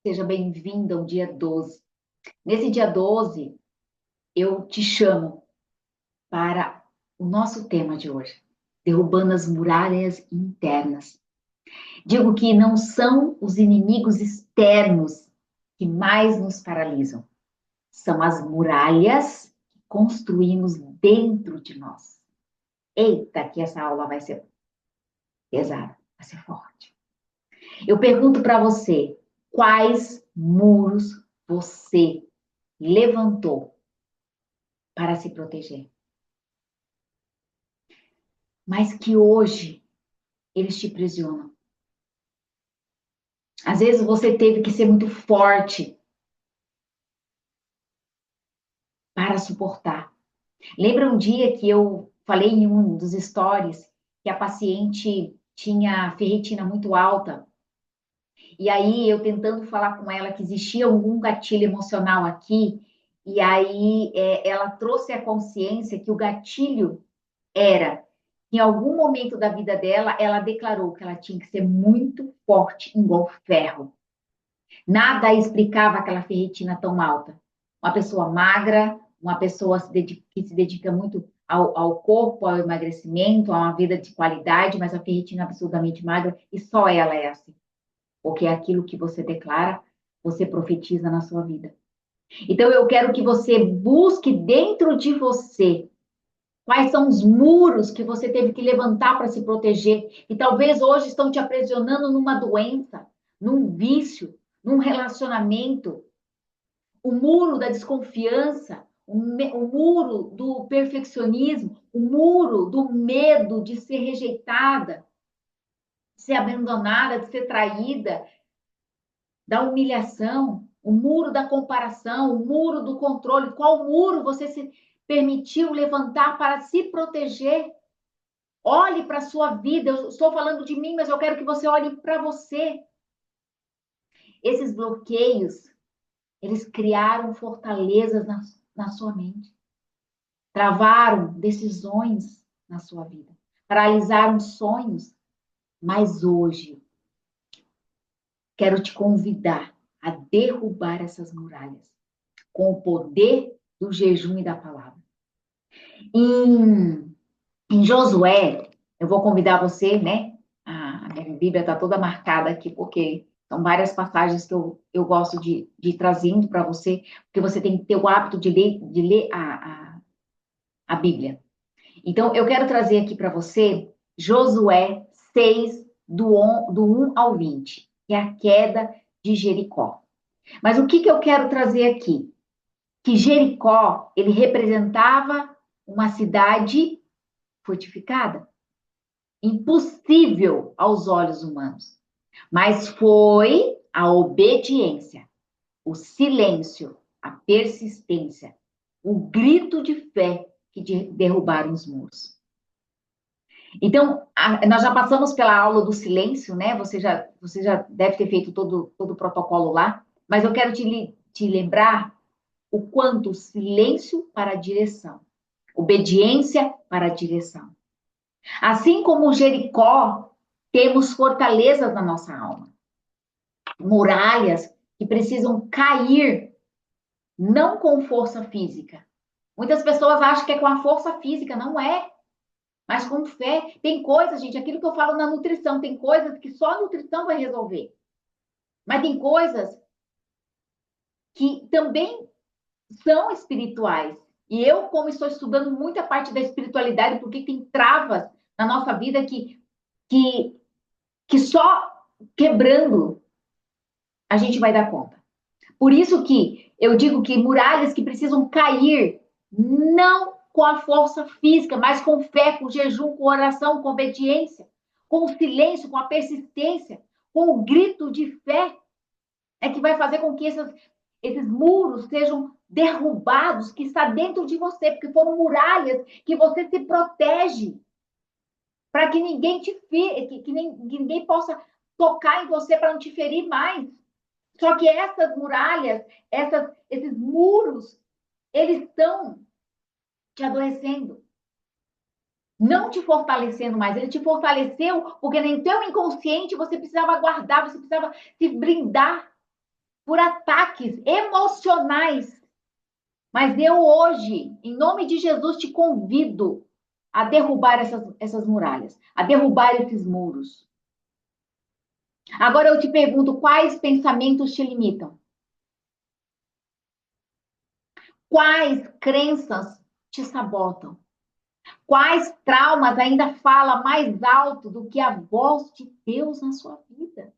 Seja bem-vinda ao dia 12. Nesse dia 12, eu te chamo para o nosso tema de hoje, derrubando as muralhas internas. Digo que não são os inimigos externos que mais nos paralisam, são as muralhas que construímos dentro de nós. Eita, que essa aula vai ser pesada, vai ser forte. Eu pergunto para você, quais muros você levantou para se proteger? Mas que hoje eles te aprisionam. Às vezes você teve que ser muito forte para suportar. Lembra um dia que eu falei em um dos stories que a paciente tinha ferritina muito alta, e aí eu tentando falar com ela que existia algum gatilho emocional aqui, e aí ela trouxe a consciência que o gatilho era, em algum momento da vida dela, ela declarou que ela tinha que ser muito forte, igual ferro. Nada explicava aquela ferritina tão alta. Uma pessoa magra, uma pessoa que se dedica muito ao corpo, ao emagrecimento, a uma vida de qualidade, mas a ferritina absurdamente magra, e só ela é assim. Porque é aquilo que você declara, você profetiza na sua vida. Então eu quero que você busque dentro de você quais são os muros que você teve que levantar para se proteger, e talvez hoje estão te aprisionando numa doença, num vício, num relacionamento, o muro da desconfiança, o muro do perfeccionismo, o muro do medo de ser rejeitada, de ser abandonada, de ser traída, da humilhação, o muro da comparação, o muro do controle. Qual muro você se permitiu levantar para se proteger? Olhe para a sua vida. Eu estou falando de mim, mas eu quero que você olhe para você. Esses bloqueios, eles criaram fortalezas na sua mente. Travaram decisões na sua vida, paralisaram sonhos, mas hoje quero te convidar a derrubar essas muralhas com o poder do jejum e da palavra. Em, em Josué, eu vou convidar você, né? A minha Bíblia está toda marcada aqui, porque são várias passagens que eu gosto de ir trazendo para você, porque você tem que ter o hábito de ler a Bíblia. Então, eu quero trazer aqui para você Josué 6, do 1 ao 20, que é a queda de Jericó. Mas o que eu quero trazer aqui? Que Jericó, ele representava uma cidade fortificada, impossível aos olhos humanos. Mas foi a obediência, o silêncio, a persistência, o grito de fé que derrubaram os muros. Então, nós já passamos pela aula do silêncio, né? Você já deve ter feito todo o protocolo lá, mas eu quero te lembrar o quanto silêncio para a direção, obediência para a direção. Assim como Jericó, temos fortalezas na nossa alma, muralhas que precisam cair, não com força física. Muitas pessoas acham que é com a força física, não é. Mas com fé, tem coisas, gente, aquilo que eu falo na nutrição, tem coisas que só a nutrição vai resolver. Mas tem coisas que também são espirituais. E eu, como estou estudando muita parte da espiritualidade, porque tem travas na nossa vida que, que só quebrando a gente vai dar conta. Por isso que eu digo que muralhas que precisam cair, não com a força física, mas com fé, com jejum, com oração, com obediência, com o silêncio, com a persistência, com o grito de fé, é que vai fazer com que esses muros sejam derrubados, que está dentro de você, porque foram muralhas que você se protege, para que ninguém que ninguém possa tocar em você para não te ferir mais. Só que essas muralhas, esses muros, eles estão te adoecendo, não te fortalecendo mais. Ele te fortaleceu porque no teu inconsciente você precisava guardar, você precisava se blindar. por ataques emocionais. Mas eu hoje, em nome de Jesus, te convido a derrubar essas muralhas, a derrubar esses muros. Agora eu te pergunto, quais pensamentos te limitam? Quais crenças te sabotam? Quais traumas ainda falam mais alto do que a voz de Deus na sua vida?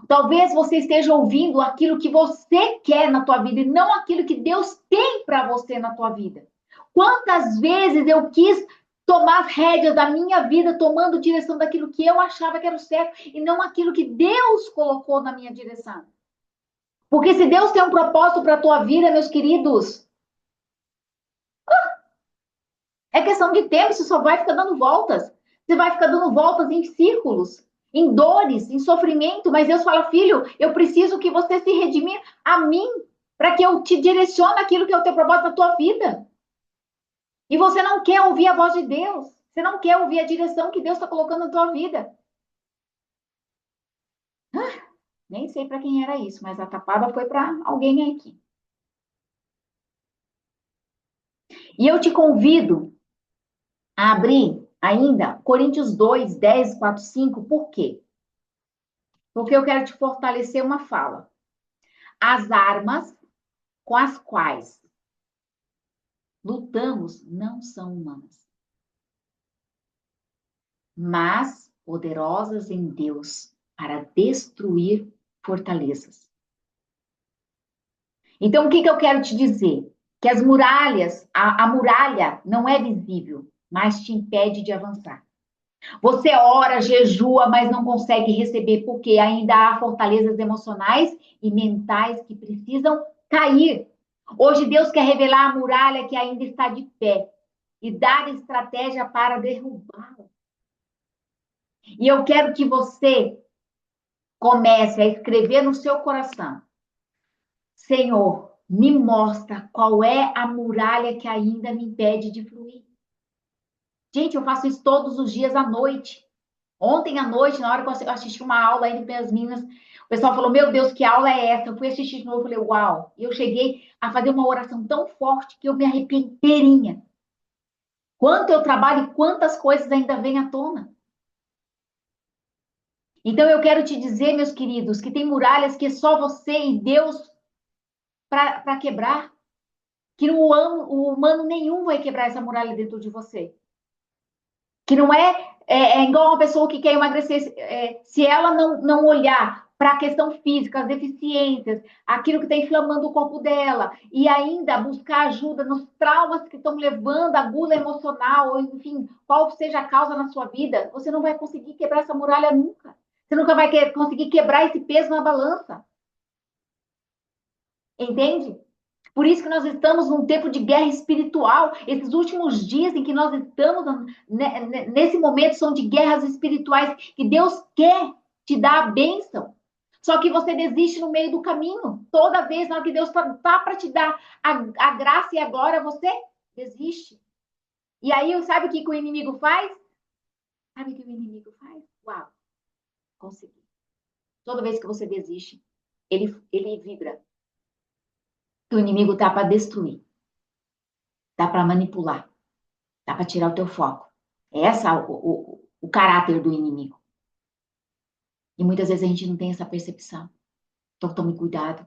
Talvez você esteja ouvindo aquilo que você quer na tua vida e não aquilo que Deus tem para você na tua vida. Quantas vezes eu quis tomar as rédeas da minha vida, tomando direção daquilo que eu achava que era o certo e não aquilo que Deus colocou na minha direção. Porque se Deus tem um propósito para a tua vida, meus queridos, é questão de tempo, você só vai ficar dando voltas. Você vai ficar dando voltas em círculos, em dores, em sofrimento. Mas Deus fala, filho, eu preciso que você se redimir a mim, para que eu te direcione aquilo que é o teu propósito da tua vida. E você não quer ouvir a voz de Deus. Você não quer ouvir a direção que Deus está colocando na tua vida. Nem sei para quem era isso, mas a tapada foi para alguém aqui. E eu te convido a abrir ainda Coríntios 2, 10, 4, 5. Por quê? Porque eu quero te fortalecer uma fala. As armas com as quais lutamos não são humanas, mas poderosas em Deus para destruir fortalezas. Então, o que eu quero te dizer? Que as muralhas, a muralha não é visível, mas te impede de avançar. Você ora, jejua, mas não consegue receber, porque ainda há fortalezas emocionais e mentais que precisam cair. Hoje Deus quer revelar a muralha que ainda está de pé e dar estratégia para derrubá-la. E eu quero que você comece a escrever no seu coração: Senhor, me mostra qual é a muralha que ainda me impede de fluir. Gente, eu faço isso todos os dias à noite. Ontem à noite, na hora que eu assisti uma aula aí com as meninas, o pessoal falou, meu Deus, que aula é essa? Eu fui assistir de novo, falei, uau. E eu cheguei a fazer uma oração tão forte que eu me arrepiei inteirinha. Quanto eu trabalho e quantas coisas ainda vêm à tona. Então eu quero te dizer, meus queridos, que tem muralhas que é só você e Deus para quebrar. Que o humano nenhum vai quebrar essa muralha dentro de você. Que não é igual uma pessoa que quer emagrecer. Se ela não olhar para a questão física, as deficiências, aquilo que está inflamando o corpo dela, e ainda buscar ajuda nos traumas que estão levando a gula emocional, ou enfim, qual seja a causa na sua vida, você não vai conseguir quebrar essa muralha nunca. Você nunca vai conseguir quebrar esse peso na balança. Entende? Por isso que nós estamos num tempo de guerra espiritual. Esses últimos dias em que nós estamos nesse momento são de guerras espirituais que Deus quer te dar a bênção. Só que você desiste no meio do caminho. Toda vez na hora que Deus está para te dar a graça e a glória, você desiste. E aí, sabe o que o inimigo faz? Sabe o que o inimigo faz? Uau, consegui. Toda vez que você desiste, ele vibra. O inimigo está para destruir. Dá para manipular, dá para tirar o teu foco. É essa o caráter do inimigo. E muitas vezes a gente não tem essa percepção. Então tome cuidado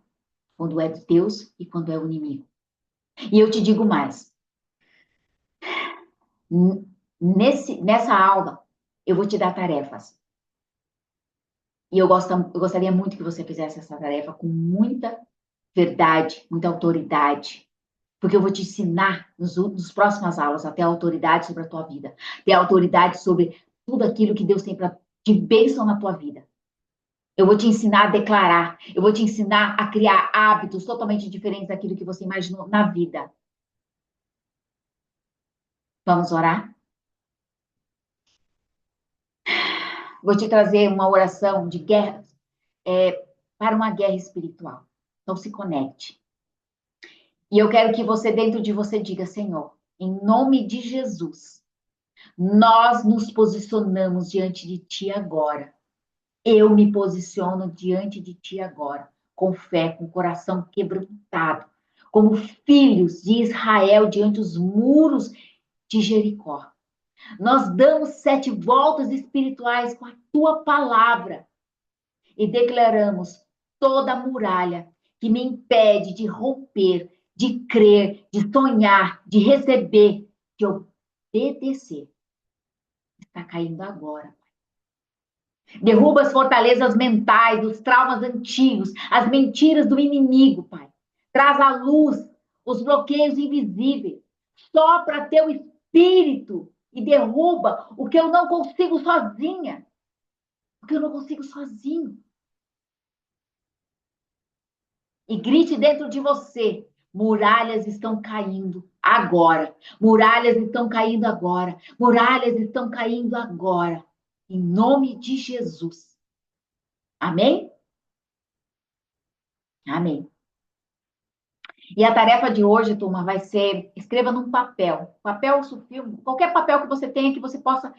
quando é de Deus e quando é o inimigo. E eu te digo mais. Nessa aula, eu vou te dar tarefas. E eu gostaria muito que você fizesse essa tarefa com muita verdade, muita autoridade. Porque eu vou te ensinar nos próximas aulas a ter autoridade sobre a tua vida. Ter autoridade sobre tudo aquilo que Deus tem de bênção na tua vida. Eu vou te ensinar a declarar. Eu vou te ensinar a criar hábitos totalmente diferentes daquilo que você imaginou na vida. Vamos orar? Vou te trazer uma oração de guerra para uma guerra espiritual. Então se conecte. E eu quero que você, dentro de você, diga, Senhor, em nome de Jesus, nós nos posicionamos diante de Ti agora. Eu me posiciono diante de Ti agora, com fé, com o coração quebrantado, como filhos de Israel diante dos muros de Jericó. Nós damos 7 voltas espirituais com a tua palavra e declaramos toda a muralha que me impede de romper, de crer, de sonhar, de receber, de obedecer. Está caindo agora. Derruba as fortalezas mentais, os traumas antigos, as mentiras do inimigo, Pai. Traz à luz os bloqueios invisíveis. Sopra teu espírito e derruba o que eu não consigo sozinha. O que eu não consigo sozinho. E grite dentro de você: muralhas estão caindo agora. Muralhas estão caindo agora. Muralhas estão caindo agora. Em nome de Jesus. Amém? Amém. E a tarefa de hoje, turma, vai ser: escreva num papel, sulfilme, qualquer papel que você tenha que você possa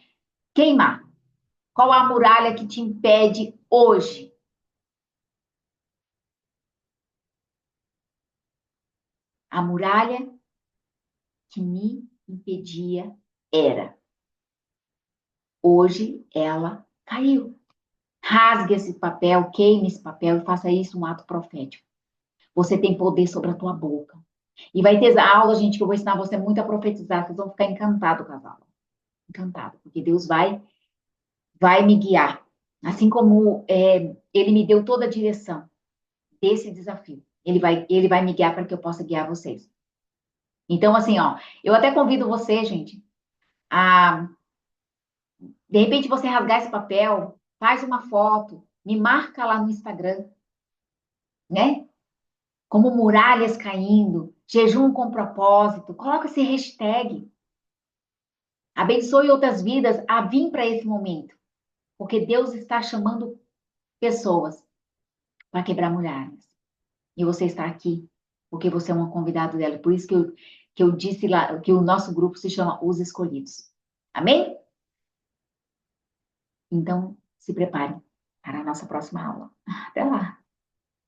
queimar. Qual a muralha que te impede hoje? A muralha que me impedia era. Hoje ela caiu. Rasgue esse papel, queime esse papel e faça isso um ato profético. Você tem poder sobre a tua boca. E vai ter aula, gente, que eu vou ensinar você muito a profetizar. Vocês vão ficar encantados com as aulas. Encantado, porque Deus vai me guiar. Assim como Ele me deu toda a direção desse desafio. Ele vai me guiar para que eu possa guiar vocês. Então, assim, ó, eu até convido você, gente, a, de repente, você rasgar esse papel, faz uma foto, me marca lá no Instagram, né? Como muralhas caindo, jejum com propósito, coloca esse hashtag. Abençoe outras vidas a vir para esse momento, porque Deus está chamando pessoas para quebrar muralhas. E você está aqui, porque você é um convidado dela. Por isso que eu disse lá, que o nosso grupo se chama Os Escolhidos. Amém? Então, se prepare para a nossa próxima aula. Até lá!